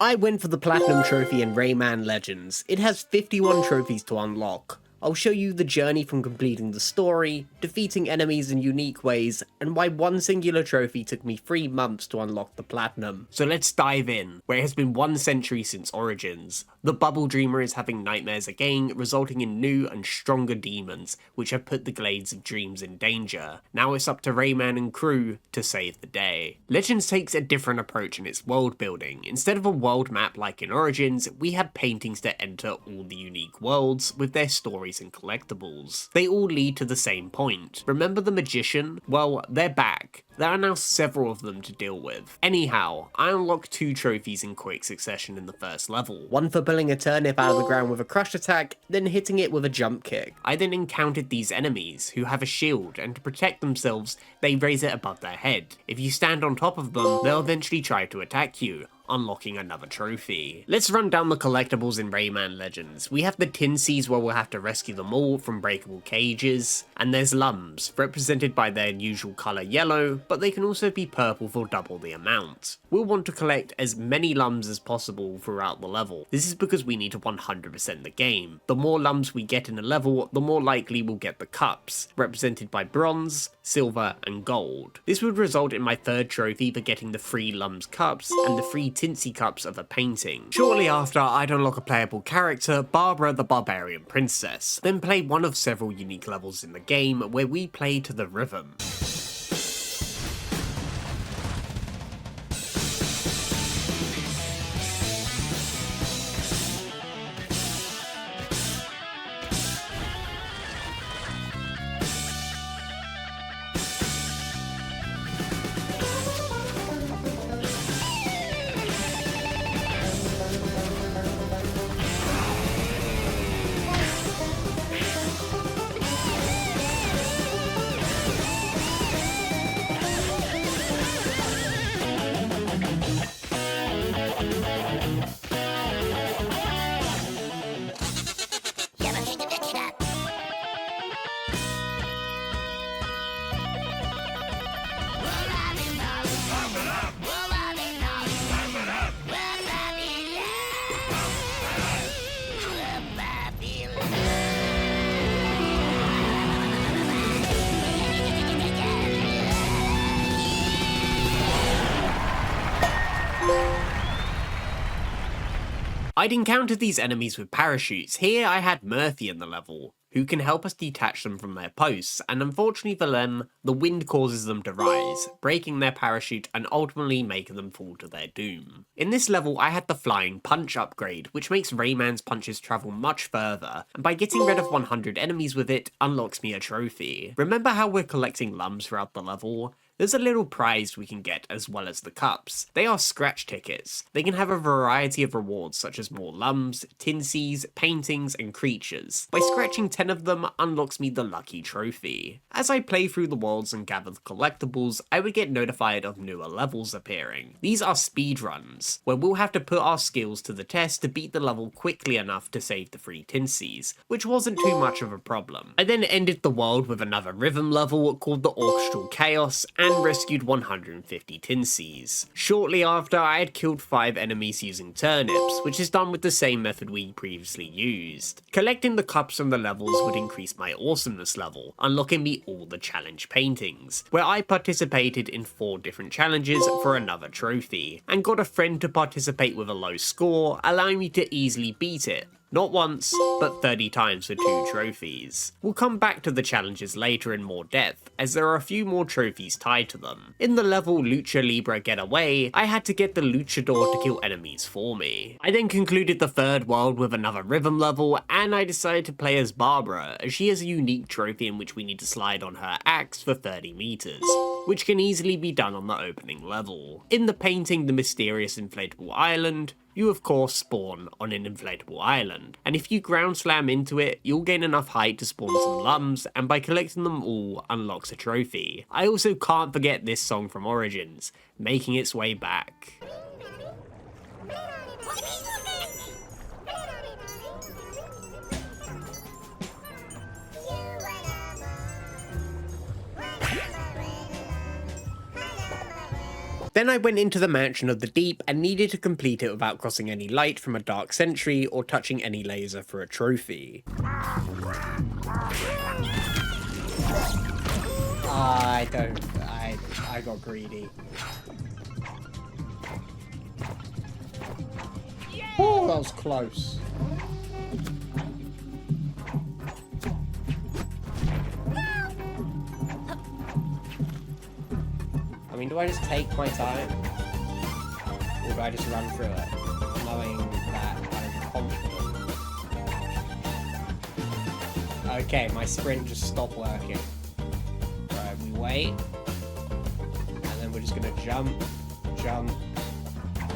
I went for the Platinum Trophy in Rayman Legends. It has 51 trophies to unlock. I'll show you the journey from completing the story, defeating enemies in unique ways, and why one singular trophy took me 3 months to unlock the Platinum. So let's dive in. Where it has been 1 century since Origins, the Bubble Dreamer is having nightmares again, resulting in new and stronger demons, which have put the Glades of Dreams in danger. Now it's up to Rayman and crew to save the day. Legends takes a different approach in its world building. Instead of a world map like in Origins, we have paintings to enter all the unique worlds with their stories and collectibles. They all lead to the same point. Remember the magician? Well, they're back. There are now several of them to deal with. Anyhow, I unlocked 2 trophies in quick succession in the first level. One for pulling a turnip out of the ground with a crush attack, then hitting it with a jump kick. I then encountered these enemies, who have a shield, and to protect themselves, they raise it above their head. If you stand on top of them, they'll eventually try to attack you, unlocking another trophy. Let's run down the collectibles in Rayman Legends. We have the Teensies, where we'll have to rescue them all from breakable cages, and there's Lums, represented by their usual colour yellow, but they can also be purple for double the amount. We'll want to collect as many Lums as possible throughout the level. This is because we need to 100% the game. The more Lums we get in a level, the more likely we'll get the cups, represented by bronze, silver, and gold. This would result in my 3rd trophy for getting the 3 Lums cups and the 3 Teensie cups of a painting. Shortly after, I'd unlock a playable character, Barbara the Barbarian Princess, then play one of several unique levels in the game where we play to the rhythm. I'd encountered these enemies with parachutes. Here I had Murphy in the level, who can help us detach them from their posts, and unfortunately for them, the wind causes them to rise, breaking their parachute and ultimately making them fall to their doom. In this level, I had the Flying Punch upgrade, which makes Rayman's punches travel much further, and by getting rid of 100 enemies with it, unlocks me a trophy. Remember how we're collecting Lums throughout the level? There's a little prize we can get as well as the cups. They are scratch tickets. They can have a variety of rewards such as more Lums, Teensies, paintings, and creatures. By scratching 10 of them unlocks me the lucky trophy. As I play through the worlds and gather the collectibles, I would get notified of newer levels appearing. These are speedruns, where we'll have to put our skills to the test to beat the level quickly enough to save the 3 Teensies, which wasn't too much of a problem. I then ended the world with another rhythm level called the Orchestral Chaos, and rescued 150 Teensies. Shortly after, I had killed 5 enemies using turnips, which is done with the same method we previously used. Collecting the cups from the levels would increase my awesomeness level, unlocking me all the challenge paintings, where I participated in 4 different challenges for another trophy, and got a friend to participate with a low score, allowing me to easily beat it. Not once, but 30 times for 2 trophies. We'll come back to the challenges later in more depth, as there are a few more trophies tied to them. In the level Lucha Libre Get Away, I had to get the Luchador to kill enemies for me. I then concluded the 3rd world with another rhythm level, and I decided to play as Barbara, as she has a unique trophy in which we need to slide on her axe for 30 meters, which can easily be done on the opening level. In the painting The Mysterious Inflatable Island, you of course spawn on an inflatable island, and if you ground slam into it, you'll gain enough height to spawn some Lums, and by collecting them all, unlocks a trophy. I also can't forget this song from Origins, making its way back. Then I went into the Mansion of the Deep and needed to complete it without crossing any light from a dark sentry or touching any laser for a trophy. I got greedy. Oh, that was close. I mean, do I just take my time? Or do I just run through it, knowing that I'm confident? Okay, my sprint just stopped working. Right, we wait. And then we're just gonna jump, jump,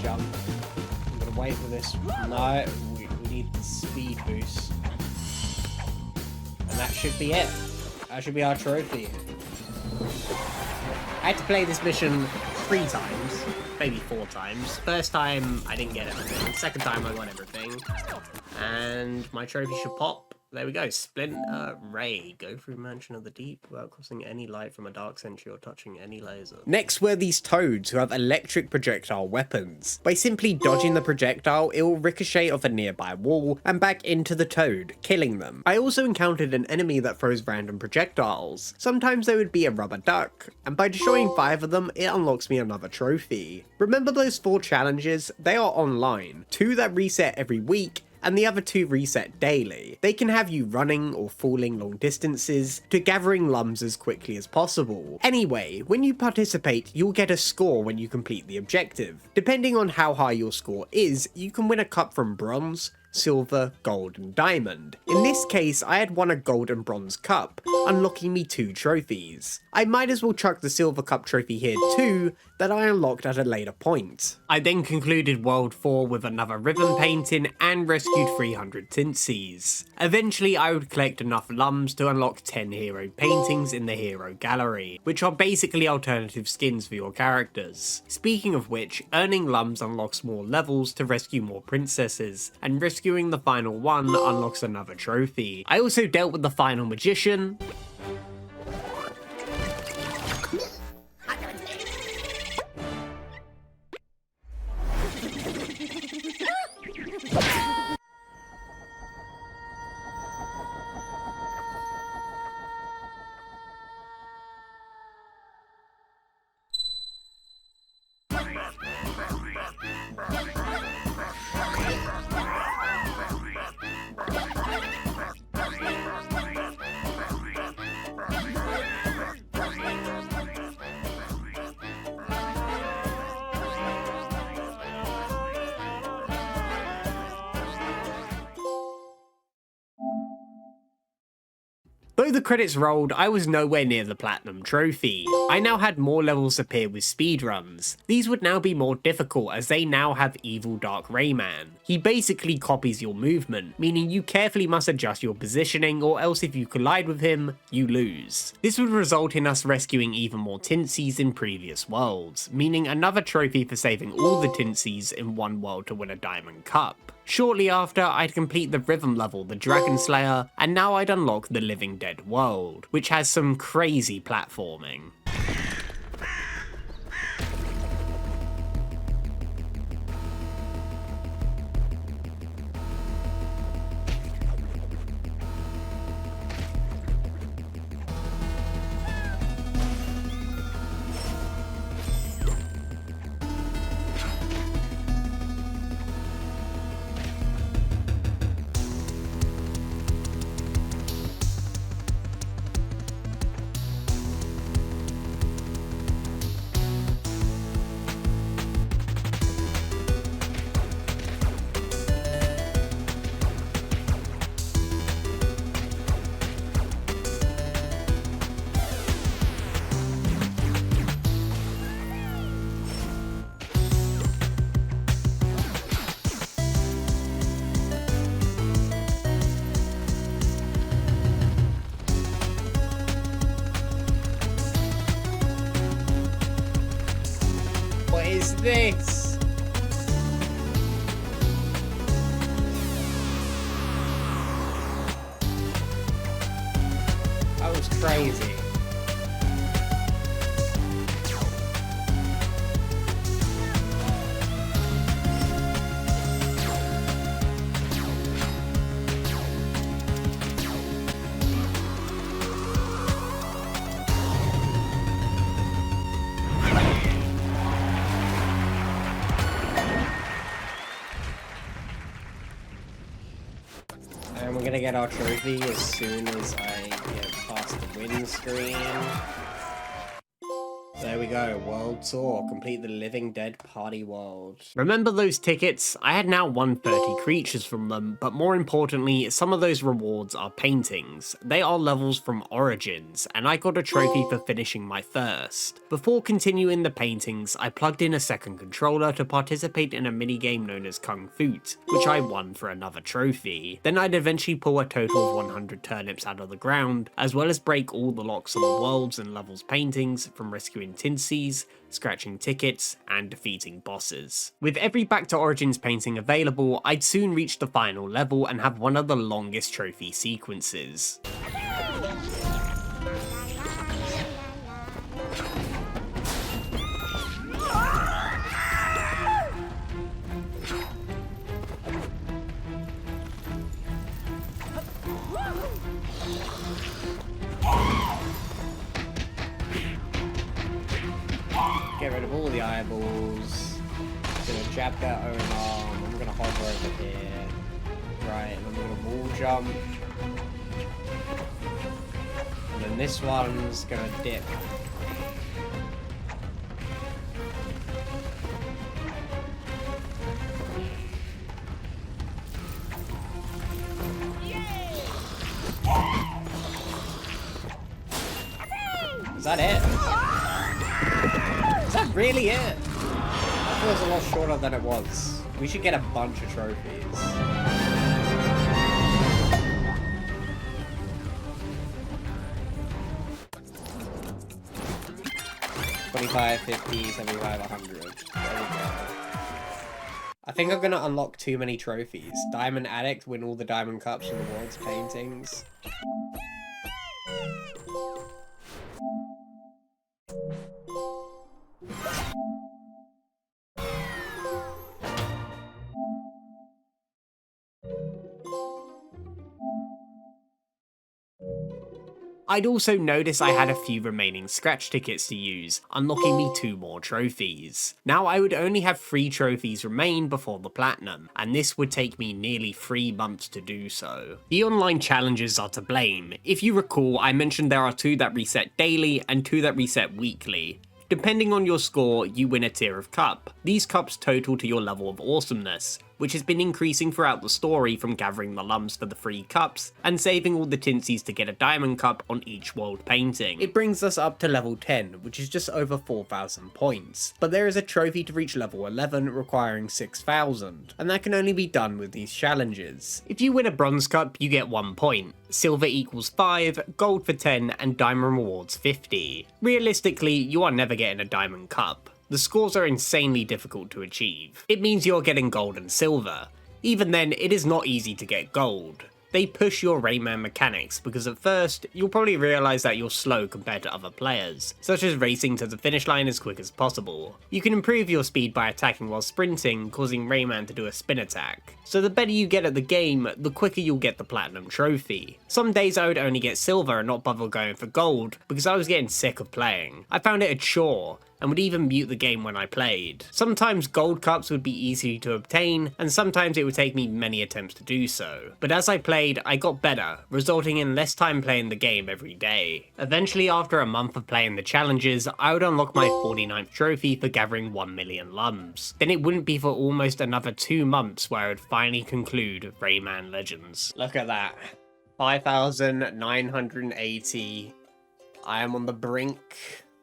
jump. I'm gonna wait for this. No, we need the speed boost. And that should be it. That should be our trophy. I had to play this mission 3 times, maybe 4 times. First time, I didn't get everything. Second time, I got everything. And my trophy should pop. There we go. Splinter Ray. Go through Mansion of the Deep without crossing any light from a dark sentry or touching any laser. Next were these toads who have electric projectile weapons. By simply dodging the projectile, it will ricochet off a nearby wall and back into the toad, killing them. I also encountered an enemy that throws random projectiles. Sometimes they would be a rubber duck, and by destroying 5 of them, it unlocks me another trophy. Remember those 4 challenges? They are online. 2 that reset every week, and the other 2 reset daily. They can have you running or falling long distances to gathering lums as quickly as possible. Anyway, when you participate, you'll get a score when you complete the objective. Depending on how high your score is, you can win a cup from bronze, silver, gold, and diamond. In this case, I had won a gold and bronze cup, unlocking me 2 trophies. I might as well chuck the silver cup trophy here too, that I unlocked at a later point. I then concluded World 4 with another ribbon painting and rescued 300 Teensies. Eventually I would collect enough lums to unlock 10 hero paintings in the hero gallery, which are basically alternative skins for your characters. Speaking of which, earning lums unlocks more levels to rescue more princesses, and rescuing the final one unlocks another trophy. I also dealt with the final magician, Though the credits rolled, I was nowhere near the Platinum Trophy. I now had more levels appear with speedruns. These would now be more difficult as they now have Evil Dark Rayman. He basically copies your movement, meaning you carefully must adjust your positioning or else if you collide with him, you lose. This would result in us rescuing even more Teensies in previous worlds, meaning another trophy for saving all the Teensies in one world to win a Diamond Cup. Shortly after, I'd complete the rhythm level, the Dragon Slayer, and now I'd unlock the Living Dead world, which has some crazy platforming. What is this? That was crazy. we're gonna get our trophy as soon as I get past the win screen. There we go, World Tour. Complete the Living Dead Party World. Remember those tickets? I had now won 30 creatures from them, but more importantly, some of those rewards are paintings. They are levels from Origins, and I got a trophy for finishing my first. Before continuing the paintings, I plugged in a second controller to participate in a minigame known as Kung Fu, which I won for another trophy. Then I'd eventually pull a total of 100 turnips out of the ground, as well as break all the locks on the worlds and levels paintings from rescuing Teensies, scratching tickets, and defeating bosses. With every Back to Origins painting available, I'd soon reach the final level and have one of the longest trophy sequences. Get rid of all the eyeballs. Gonna jab that own arm. I'm gonna hover over here. Right, and I'm gonna wall jump. And then this one's gonna dip. Is that it? Is that really it? That feels a lot shorter than it was. We should get a bunch of trophies. 25, 50, 75, 100. There we go. I think I'm gonna unlock too many trophies. Diamond Addict, win all the diamond cups from the world's paintings. I'd also noticed I had a few remaining scratch tickets to use, unlocking me 2 more trophies. Now I would only have 3 trophies remain before the platinum, and this would take me nearly 3 months to do so. The online challenges are to blame. If you recall, I mentioned there are 2 that reset daily and 2 that reset weekly. Depending on your score, you win a tier of cup. These cups total to your level of awesomeness, which has been increasing throughout the story from gathering the lumps for the free cups and saving all the Teensies to get a diamond cup on each world painting. It brings us up to level 10, which is just over 4,000 points, but there is a trophy to reach level 11 requiring 6,000, and that can only be done with these challenges. If you win a bronze cup, you get 1 point, silver equals 5, gold for 10, and diamond rewards 50. Realistically, you are never getting a diamond cup. The scores are insanely difficult to achieve. It means you're getting gold and silver. Even then, it is not easy to get gold. They push your Rayman mechanics because at first, you'll probably realise that you're slow compared to other players, such as racing to the finish line as quick as possible. You can improve your speed by attacking while sprinting, causing Rayman to do a spin attack. So the better you get at the game, the quicker you'll get the platinum trophy. Some days I would only get silver and not bother going for gold because I was getting sick of playing. I found it a chore, and would even mute the game when I played. Sometimes gold cups would be easy to obtain, and sometimes it would take me many attempts to do so. But as I played, I got better, resulting in less time playing the game every day. Eventually, after a month of playing the challenges, I would unlock my 49th trophy for gathering 1 million lumps. Then it wouldn't be for almost another 2 months where I would finally conclude Rayman Legends. Look at that. 5,980. I am on the brink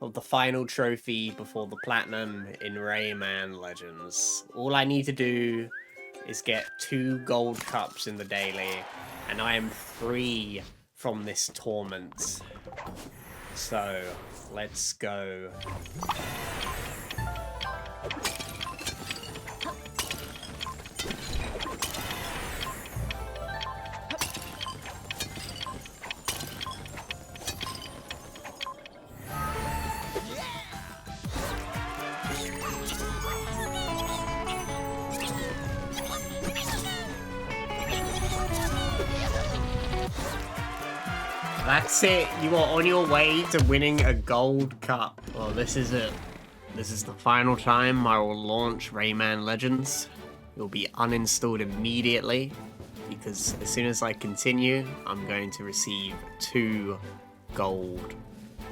of the final trophy before the platinum in Rayman Legends. All I need to do is get 2 gold cups in the daily, and I am free from this torment. So, let's go. That's it, you are on your way to winning a gold cup. Well, this is it. This is the final time I will launch Rayman Legends. It will be uninstalled immediately. because as soon as I continue, I'm going to receive 2 gold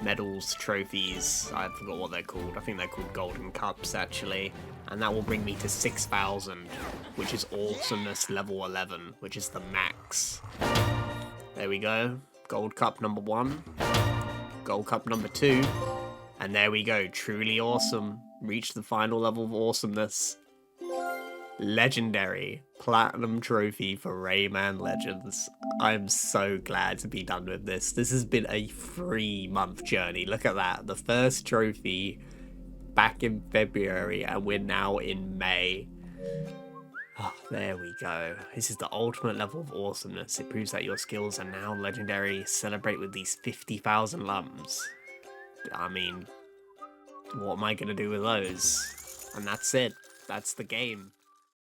medals, trophies. I forgot what they're called. I think they're called golden cups, actually. And that will bring me to 6,000, which is awesomeness level 11, which is the max. There we go. Gold cup number 1. Gold cup number 2. And there we go. Truly awesome. Reached the final level of awesomeness. Legendary platinum trophy for Rayman Legends. I'm so glad to be done with this. This has been a 3-month journey. Look at that. The first trophy back in February, and we're now in May. Oh, there we go. This is the ultimate level of awesomeness. It proves that your skills are now legendary. Celebrate with these 50,000 lumps. I mean, what am I going to do with those? And that's it. That's the game.